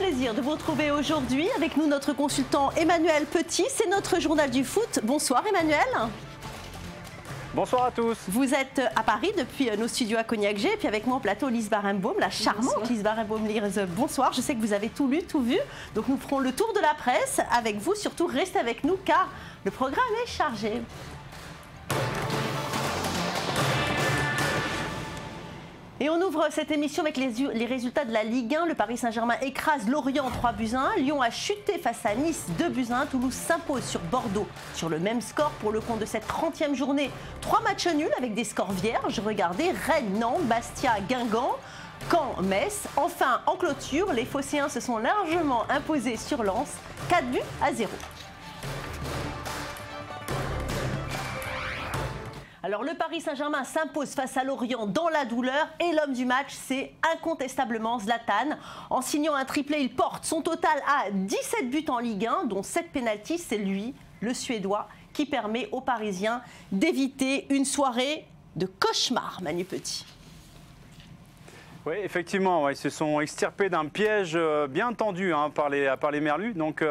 plaisir de vous retrouver aujourd'hui. Avec nous, notre consultant Emmanuel Petit. C'est notre journal du foot. Bonsoir Emmanuel. Bonsoir à tous. Vous êtes à Paris depuis nos studios à Cognac-G. Et puis avec moi en plateau, Lise Barenbaum, la charmante Lise Barenbaum. Bonsoir, je sais que vous avez tout lu, tout vu. Donc nous ferons le tour de la presse avec vous. Surtout, restez avec nous car le programme est chargé. Et on ouvre cette émission avec les résultats de la Ligue 1. Le Paris Saint-Germain écrase Lorient 3-1. Lyon a chuté face à Nice 2-1. Toulouse s'impose sur Bordeaux sur le même score pour le compte de cette 30e journée. 3 matchs nuls avec des scores vierges. Regardez, Rennes, Nantes, Bastia, Guingamp, Caen, Metz. Enfin, en clôture, les Phocéens se sont largement imposés sur Lens, 4-0. Alors le Paris Saint-Germain s'impose face à Lorient dans la douleur et l'homme du match, c'est incontestablement Zlatan. En signant un triplé, il porte son total à 17 buts en Ligue 1, dont 7 pénaltys. C'est lui, le Suédois, qui permet aux Parisiens d'éviter une soirée de cauchemar, Manu Petit. Oui, effectivement, ils se sont extirpés d'un piège bien tendu par les Merlus. Donc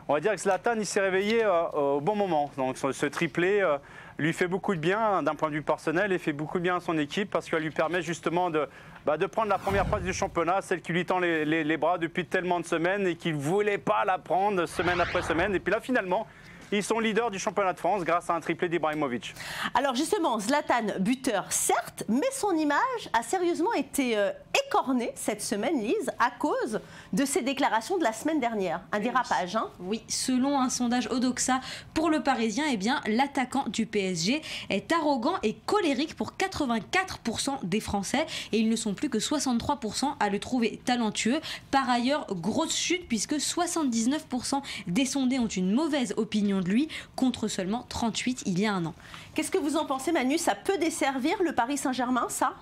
on va dire que Zlatan, il s'est réveillé au bon moment. Donc ce triplé lui fait beaucoup de bien d'un point de vue personnel et fait beaucoup de bien à son équipe parce qu'elle lui permet justement de prendre la première place du championnat, celle qui lui tend les bras depuis tellement de semaines et qu'il ne voulait pas la prendre semaine après semaine. Et puis là, finalement, ils sont leaders du championnat de France grâce à un triplé d'Ibrahimovic. Alors justement, Zlatan, buteur certes, mais son image a sérieusement été écornée cette semaine, Lise, à cause de ses déclarations de la semaine dernière. Un dérapage, hein ? Oui, selon un sondage Odoxa pour le Parisien, eh bien, l'attaquant du PSG est arrogant et colérique pour 84% des Français et ils ne sont plus que 63% à le trouver talentueux. Par ailleurs, grosse chute puisque 79% des sondés ont une mauvaise opinion de lui contre seulement 38 il y a un an. Qu'est-ce que vous en pensez, Manu? Ça peut desservir le Paris Saint-Germain, ça?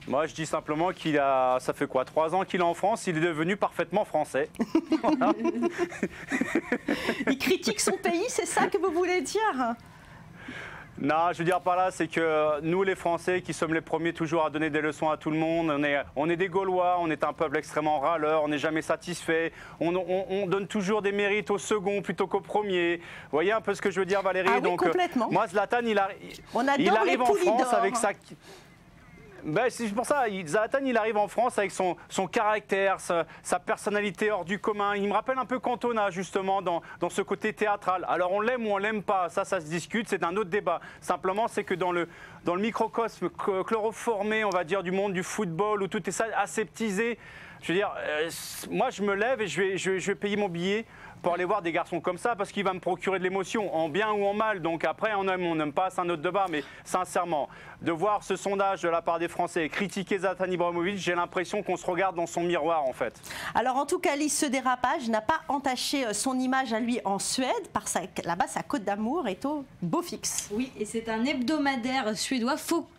Moi, je dis simplement ça fait quoi, 3 ans qu'il est en France, il est devenu parfaitement français. Voilà. Il critique son pays, c'est ça que vous voulez dire? Non, je veux dire par là, c'est que nous, les Français, qui sommes les premiers toujours à donner des leçons à tout le monde, on est des Gaulois, on est un peuple extrêmement râleur, on n'est jamais satisfait, on donne toujours des mérites au second plutôt qu'au premier. Vous voyez un peu ce que je veux dire, Valérie? Ah oui, donc, complètement. Moi, Zlatan, il arrive en France avec sa... Ben, c'est pour ça, Zlatan, il arrive en France avec son caractère, sa personnalité hors du commun. Il me rappelle un peu Cantona, justement, dans ce côté théâtral. Alors, on l'aime ou on l'aime pas, ça se discute, c'est un autre débat. Simplement, c'est que dans le microcosme chloroformé, on va dire, du monde du football, où tout est ça aseptisé, je veux dire, moi, je me lève et je vais payer mon billet pour aller voir des garçons comme ça parce qu'il va me procurer de l'émotion, en bien ou en mal. Donc après, on aime ou on n'aime pas, c'est un autre débat. Mais sincèrement, de voir ce sondage de la part des Français critiquer Zlatan Ibrahimovic, j'ai l'impression qu'on se regarde dans son miroir en fait. Alors en tout cas, Lise, ce dérapage n'a pas entaché son image à lui en Suède. Là-bas, sa Côte d'Amour est au beau fixe. Oui, et c'est un hebdomadaire suédois,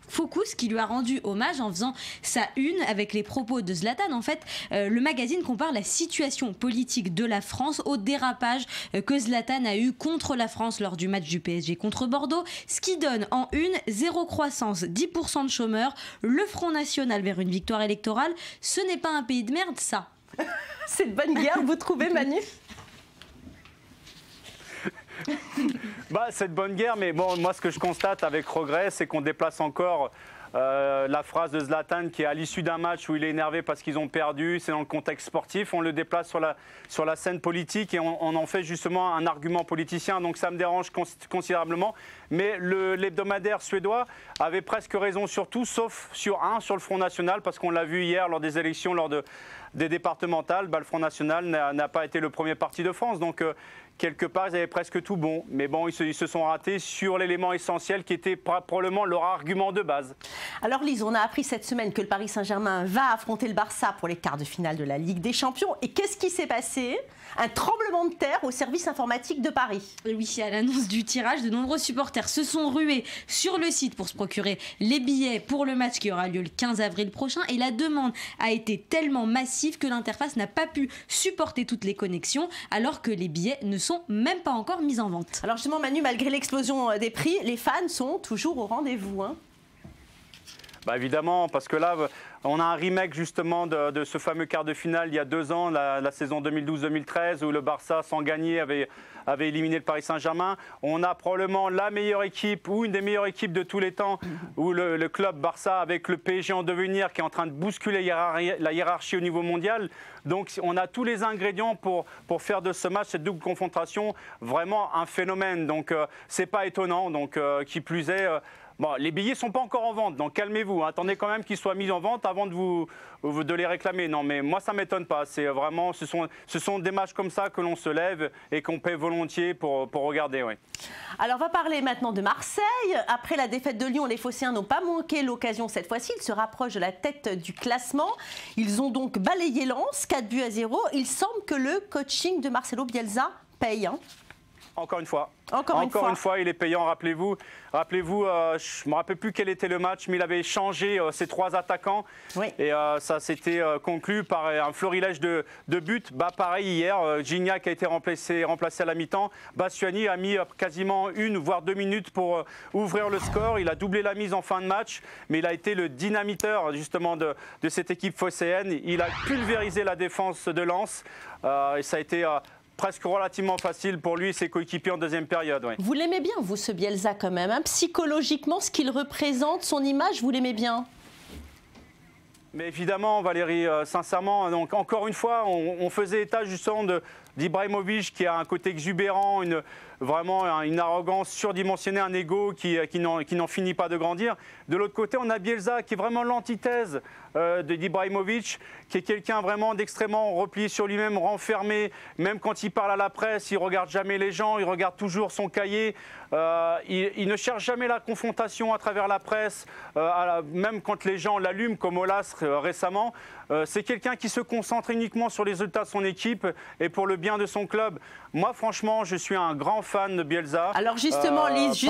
Focus, qui lui a rendu hommage en faisant sa une avec les propos de Zlatan. En fait, le magazine compare la situation politique de la France au dérapage que Zlatan a eu contre la France lors du match du PSG contre Bordeaux, ce qui donne en une 0 croissance, 10% de chômeurs, le Front National vers une victoire électorale. Ce n'est pas un pays de merde, ça. C'est de bonne guerre, vous trouvez, Manu? C'est de bonne guerre, mais bon, moi ce que je constate avec regret, c'est qu'on déplace encore la phrase de Zlatan qui est à l'issue d'un match où il est énervé parce qu'ils ont perdu, c'est dans le contexte sportif, on le déplace sur la scène politique et on en fait justement un argument politicien, donc ça me dérange considérablement. Mais l'hebdomadaire suédois avait presque raison sur tout, sauf sur le Front National, parce qu'on l'a vu hier lors des élections, des départementales, le Front National n'a pas été le premier parti de France, donc quelque part, ils avaient presque tout bon. Mais bon, ils se sont ratés sur l'élément essentiel qui était probablement leur argument de base. Alors Lise, on a appris cette semaine que le Paris Saint-Germain va affronter le Barça pour les quarts de finale de la Ligue des Champions. Et qu'est-ce qui s'est passé? Un tremblement de terre au service informatique de Paris. Oui, à l'annonce du tirage, de nombreux supporters se sont rués sur le site pour se procurer les billets pour le match qui aura lieu le 15 avril prochain. Et la demande a été tellement massive que l'interface n'a pas pu supporter toutes les connexions, alors que les billets ne sont même pas encore mis en vente. Alors justement, Manu, malgré l'explosion des prix, les fans sont toujours au rendez-vous, hein. Bah évidemment, parce que là, on a un remake justement de ce fameux quart de finale il y a 2 ans, la saison 2012-2013, où le Barça, sans gagner, avait éliminé le Paris Saint-Germain. On a probablement la meilleure équipe, ou une des meilleures équipes de tous les temps, où le club Barça, avec le PSG en devenir, qui est en train de bousculer la hiérarchie au niveau mondial. Donc on a tous les ingrédients pour faire de ce match, cette double confrontation, vraiment un phénomène. Donc c'est pas étonnant, donc qui plus est... Bon, les billets ne sont pas encore en vente, donc calmez-vous. Attendez quand même qu'ils soient mis en vente avant de les réclamer. Non, mais moi, ça ne m'étonne pas. C'est vraiment, ce sont des matchs comme ça que l'on se lève et qu'on paie volontiers pour regarder. Oui. Alors, on va parler maintenant de Marseille. Après la défaite de Lyon, les Phocéens n'ont pas manqué l'occasion cette fois-ci. Ils se rapprochent de la tête du classement. Ils ont donc balayé Lens, 4-0. Il semble que le coaching de Marcelo Bielsa paye. Encore une fois. Encore une fois, il est payant. Rappelez-vous, je ne me rappelle plus quel était le match, mais il avait changé ses 3 attaquants. Oui. Et ça s'était conclu par un florilège de buts. Bah, pareil, hier, Gignac a été remplacé à la mi-temps. Bastiani a mis quasiment 1 voire 2 minutes pour ouvrir le score. Il a doublé la mise en fin de match, mais il a été le dynamiteur justement de cette équipe phocéenne. Il a pulvérisé la défense de Lens. Et ça a été... presque relativement facile pour lui et ses coéquipiers en deuxième période. Oui. Vous l'aimez bien, vous, ce Bielsa, quand même, hein? Psychologiquement, ce qu'il représente, son image, vous l'aimez bien? Mais évidemment, Valérie, sincèrement, donc, encore une fois, on faisait état justement d'Ibrahimovic qui a un côté exubérant, vraiment une arrogance surdimensionnée, un ego qui n'en finit pas de grandir. De l'autre côté, on a Bielsa qui est vraiment l'antithèse d'Ibrahimovic, qui est quelqu'un vraiment d'extrêmement replié sur lui-même, renfermé. Même quand il parle à la presse, il ne regarde jamais les gens, il regarde toujours son cahier. Il ne cherche jamais la confrontation à travers la presse, même quand les gens l'allument, comme Olas récemment. C'est quelqu'un qui se concentre uniquement sur les résultats de son équipe et pour le bien de son club. Moi, franchement, je suis un grand fan de Bielsa. Alors justement, Lise,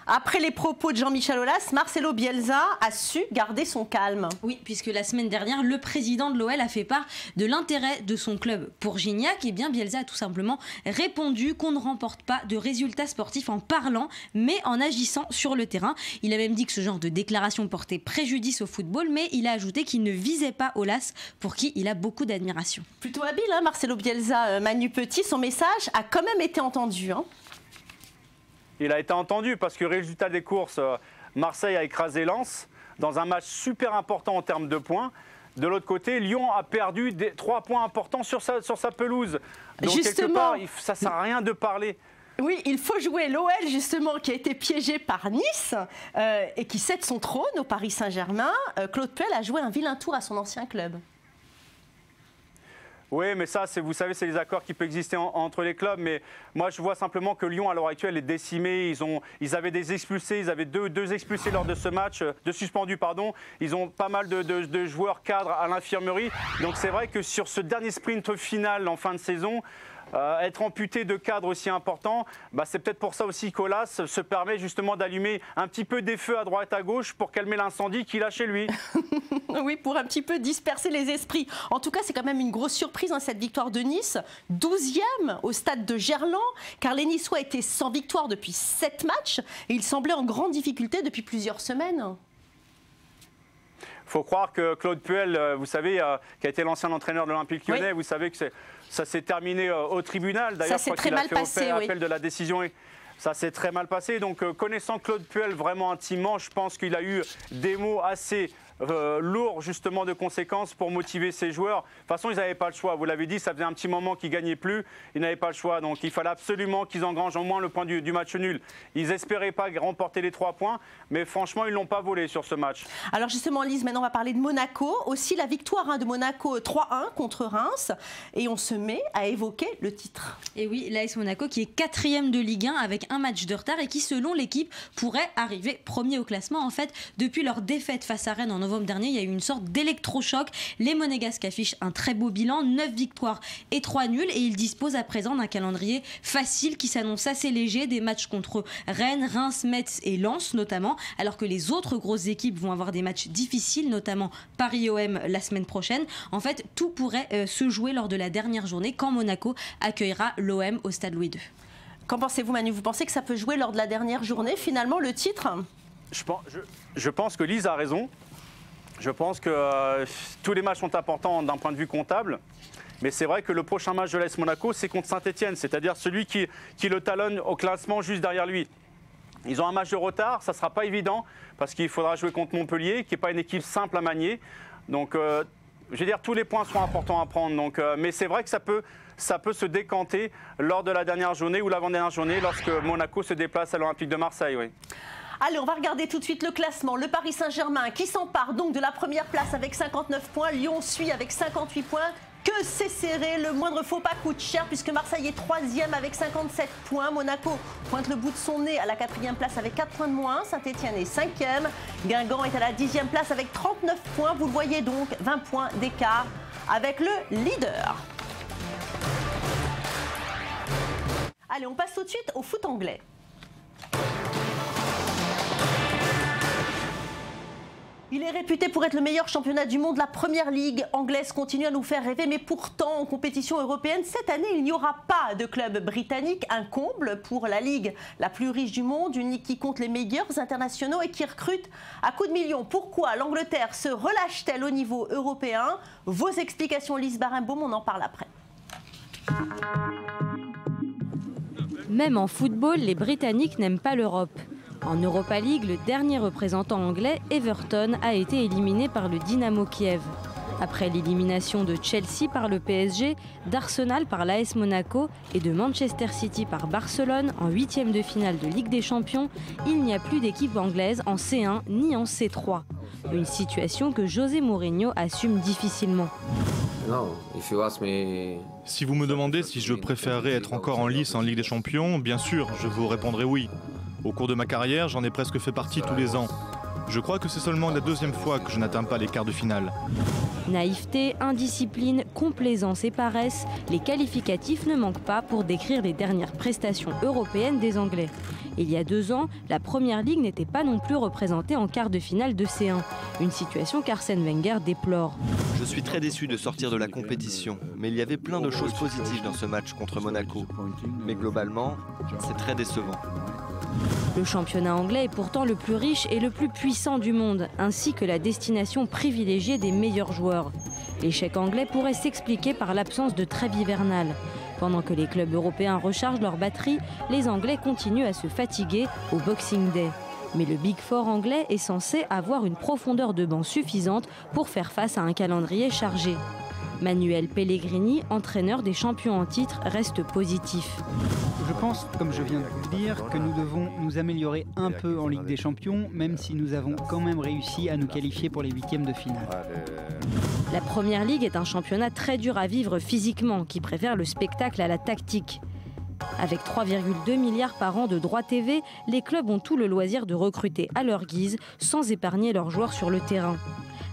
après les propos de Jean-Michel Aulas, Marcelo Bielsa a su garder son calme. Oui, puisque la semaine dernière, le président de l'OL a fait part de l'intérêt de son club pour Gignac. Et bien, Bielsa a tout simplement répondu qu'on ne remporte pas de résultats sportifs en parlant, mais en agissant sur le terrain. Il a même dit que ce genre de déclaration portait préjudice au football, mais il a ajouté qu'il ne visait pas Aulas, pour qui il a beaucoup d'admiration. Plutôt habile, hein, Marcelo Bielsa, Manu Petit. Son message a quand même été entendu. Hein. Il a été entendu parce que résultat des courses, Marseille a écrasé Lens dans un match super important en termes de points. De l'autre côté, Lyon a perdu 3 points importants sur sa pelouse. Donc justement, quelque part, ça ne sert à rien de parler. Oui, il faut jouer l'OL justement qui a été piégé par Nice et qui cède son trône au Paris Saint-Germain. Claude Puel a joué un vilain tour à son ancien club. Oui, mais ça, vous savez, c'est les accords qui peuvent exister entre les clubs. Mais moi, je vois simplement que Lyon, à l'heure actuelle, est décimé. Ils avaient des expulsés, ils avaient deux expulsés lors de ce match, de suspendus, pardon. Ils ont pas mal de joueurs cadres à l'infirmerie. Donc c'est vrai que sur ce dernier sprint final en fin de saison, être amputé de cadres aussi importants, c'est peut-être pour ça aussi qu'Aulas se permet justement d'allumer un petit peu des feux à droite à gauche pour calmer l'incendie qu'il a chez lui. Oui, pour un petit peu disperser les esprits. En tout cas, c'est quand même une grosse surprise, hein, cette victoire de Nice. 12e au stade de Gerland, car les Niçois étaient sans victoire depuis 7 matchs et ils semblaient en grande difficulté depuis plusieurs semaines. Il faut croire que Claude Puel, vous savez, qui a été l'ancien entraîneur de l'Olympique Lyonnais, oui. Vous savez que ça s'est terminé au tribunal. D'ailleurs, je crois qu'il a fait appel de la décision. Ça s'est très mal passé. Donc, connaissant Claude Puel vraiment intimement, je pense qu'il a eu des mots assez lourds, justement, de conséquences pour motiver ses joueurs. De toute façon, ils n'avaient pas le choix. Vous l'avez dit, ça faisait un petit moment qu'ils ne gagnaient plus. Ils n'avaient pas le choix. Donc, il fallait absolument qu'ils engrangent au moins le point du match nul. Ils n'espéraient pas remporter les 3 points. Mais franchement, ils ne l'ont pas volé sur ce match. Alors, justement, Lise, maintenant, on va parler de Monaco. Aussi, la victoire de Monaco 3-1 contre Reims. Et on se met à évoquer le titre. Et oui, l'AS Monaco qui est 4e de Ligue 1 avec un match de retard et qui, selon l'équipe, pourrait arriver premier au classement. En fait, depuis leur défaite face à Rennes en novembre dernier, il y a eu une sorte d'électrochoc. Les Monégasques affichent un très beau bilan, 9 victoires et 3 nuls, et ils disposent à présent d'un calendrier facile qui s'annonce assez léger, des matchs contre Rennes, Reims, Metz et Lens notamment, alors que les autres grosses équipes vont avoir des matchs difficiles, notamment Paris-OM la semaine prochaine. En fait, tout pourrait se jouer lors de la dernière journée quand Monaco accueillera l'OM au Stade Louis II. Qu'en pensez-vous, Manu? Vous pensez que ça peut jouer lors de la dernière journée, finalement, le titre? Je pense que Lise a raison. Je pense que tous les matchs sont importants d'un point de vue comptable. Mais c'est vrai que le prochain match de l'AS Monaco, c'est contre Saint-Etienne, c'est-à-dire celui qui le talonne au classement juste derrière lui. Ils ont un match de retard, ça ne sera pas évident parce qu'il faudra jouer contre Montpellier, qui n'est pas une équipe simple à manier. Donc, je veux dire, tous les points seront importants à prendre. Donc, mais c'est vrai que ça peut se décanter lors de la dernière journée ou l'avant-dernière journée lorsque Monaco se déplace à l'Olympique de Marseille. Oui. Allez, on va regarder tout de suite le classement. Le Paris Saint-Germain qui s'empare donc de la première place avec 59 points. Lyon suit avec 58 points. Que c'est serré, le moindre faux pas coûte cher puisque Marseille est 3e avec 57 points. Monaco pointe le bout de son nez à la 4e place avec 4 points de moins. Saint-Etienne est 5e. Guingamp est à la 10e place avec 39 points. Vous le voyez donc, 20 points d'écart avec le leader. Allez, on passe tout de suite au foot anglais. Il est réputé pour être le meilleur championnat du monde. La première ligue anglaise continue à nous faire rêver. Mais pourtant, en compétition européenne, cette année, il n'y aura pas de club britannique. Un comble pour la ligue la plus riche du monde. Une ligue qui compte les meilleurs internationaux et qui recrute à coups de millions. Pourquoi l'Angleterre se relâche-t-elle au niveau européen? Vos explications, Lise Barenbaum, on en parle après. Même en football, les Britanniques n'aiment pas l'Europe. En Europa League, le dernier représentant anglais, Everton, a été éliminé par le Dynamo Kiev. Après l'élimination de Chelsea par le PSG, d'Arsenal par l'AS Monaco et de Manchester City par Barcelone en 8e de finale de Ligue des Champions, il n'y a plus d'équipe anglaise en C1 ni en C3. Une situation que José Mourinho assume difficilement. Si vous me demandez si je préférerais être encore en lice en Ligue des Champions, bien sûr, je vous répondrai oui. Au cours de ma carrière, j'en ai presque fait partie tous les ans. Je crois que c'est seulement la deuxième fois que je n'atteins pas les quarts de finale. Naïveté, indiscipline, complaisance et paresse, les qualificatifs ne manquent pas pour décrire les dernières prestations européennes des Anglais. Il y a 2 ans, la Première Ligue n'était pas non plus représentée en quart de finale de C1. Une situation qu'Arsène Wenger déplore. Je suis très déçu de sortir de la compétition, mais il y avait plein de choses positives dans ce match contre Monaco. Mais globalement, c'est très décevant. Le championnat anglais est pourtant le plus riche et le plus puissant du monde, ainsi que la destination privilégiée des meilleurs joueurs. L'échec anglais pourrait s'expliquer par l'absence de trêve hivernale. Pendant que les clubs européens rechargent leur batterie, les Anglais continuent à se fatiguer au Boxing Day. Mais le Big Four anglais est censé avoir une profondeur de banc suffisante pour faire face à un calendrier chargé. Manuel Pellegrini, entraîneur des champions en titre, reste positif. Je pense, comme je viens de vous le dire, que nous devons nous améliorer un peu en Ligue des Champions, même si nous avons quand même réussi à nous qualifier pour les 8e de finale. La Première Ligue est un championnat très dur à vivre physiquement, qui préfère le spectacle à la tactique. Avec 3,2 milliards par an de droits TV, les clubs ont tout le loisir de recruter à leur guise, sans épargner leurs joueurs sur le terrain.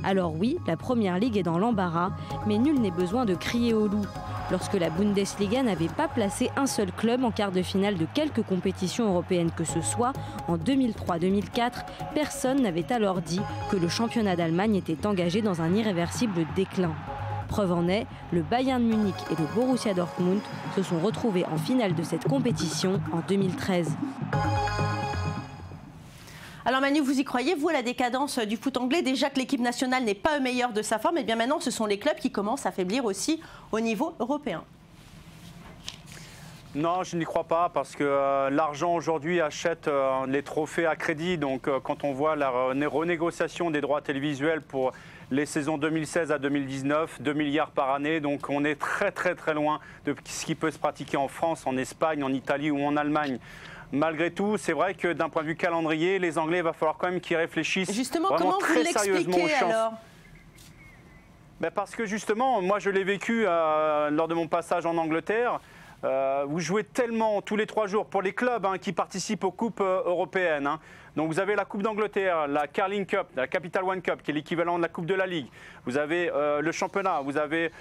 Alors oui, la Première Ligue est dans l'embarras, mais nul n'est besoin de crier au loup. Lorsque la Bundesliga n'avait pas placé un seul club en quart de finale de quelque compétition européenne que ce soit, en 2003-2004, personne n'avait alors dit que le championnat d'Allemagne était engagé dans un irréversible déclin. Preuve en est, le Bayern Munich et le Borussia Dortmund se sont retrouvés en finale de cette compétition en 2013. Alors Manu, vous y croyez, vous, à la décadence du foot anglais? Déjà que l'équipe nationale n'est pas au meilleur de sa forme, et bien maintenant ce sont les clubs qui commencent à faiblir aussi au niveau européen. Non, je n'y crois pas parce que l'argent aujourd'hui achète les trophées à crédit. Donc quand on voit la renégociation des droits télévisuels pour les saisons 2016 à 2019, 2 milliards par année. Donc on est très très très loin de ce qui peut se pratiquer en France, en Espagne, en Italie ou en Allemagne. Malgré tout, c'est vrai que d'un point de vue calendrier, les Anglais, il va falloir quand même qu'ils réfléchissent justement, vraiment comment très vous sérieusement aux chances. Alors parce que justement, moi je l'ai vécu lors de mon passage en Angleterre. Vous jouez tellement tous les 3 jours pour les clubs qui participent aux coupes européennes. Donc vous avez la Coupe d'Angleterre, la Carling Cup, la Capital One Cup qui est l'équivalent de la Coupe de la Ligue. Vous avez le championnat, vous avez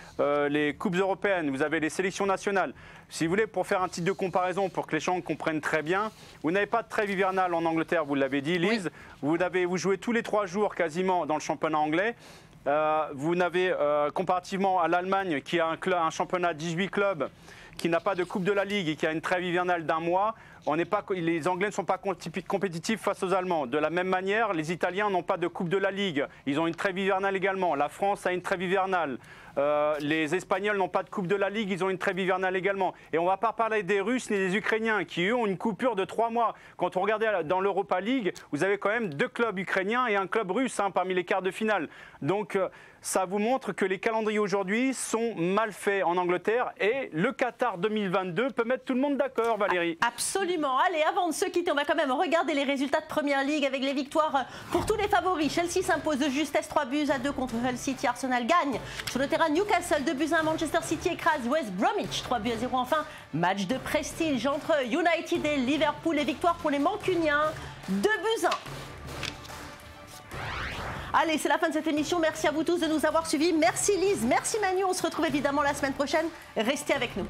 les coupes européennes, vous avez les sélections nationales. Si vous voulez, pour faire un titre de comparaison, pour que les gens comprennent très bien, vous n'avez pas de trêve hivernale en Angleterre, vous l'avez dit Lise. Oui. Vous jouez tous les 3 jours quasiment dans le championnat anglais. Vous n'avez, comparativement à l'Allemagne qui a un championnat 18 clubs, qui n'a pas de Coupe de la Ligue et qui a une trêve hivernale d'1 mois, les Anglais ne sont pas compétitifs face aux Allemands. De la même manière, les Italiens n'ont pas de Coupe de la Ligue. Ils ont une trêve hivernale également. La France a une trêve hivernale. Les Espagnols n'ont pas de Coupe de la Ligue, ils ont une trêve hivernale également. Et on ne va pas parler des Russes ni des Ukrainiens qui, eux, ont une coupure de 3 mois. Quand on regarde dans l'Europa League, vous avez quand même 2 clubs ukrainiens et un club russe parmi les quarts de finale. Donc ça vous montre que les calendriers aujourd'hui sont mal faits en Angleterre. Et le Qatar 2022 peut mettre tout le monde d'accord, Valérie. Absolument. Allez, avant de se quitter, on va quand même regarder les résultats de Première Ligue avec les victoires pour tous les favoris. Chelsea s'impose de justesse 3-2 contre Hull City. Arsenal gagne sur le terrain Newcastle 2-1. Manchester City écrase West Bromwich 3-0. Enfin, match de prestige entre United et Liverpool. Les victoires pour les Mancuniens 2-1. Allez, c'est la fin de cette émission. Merci à vous tous de nous avoir suivis. Merci Lise, merci Manu. On se retrouve évidemment la semaine prochaine. Restez avec nous.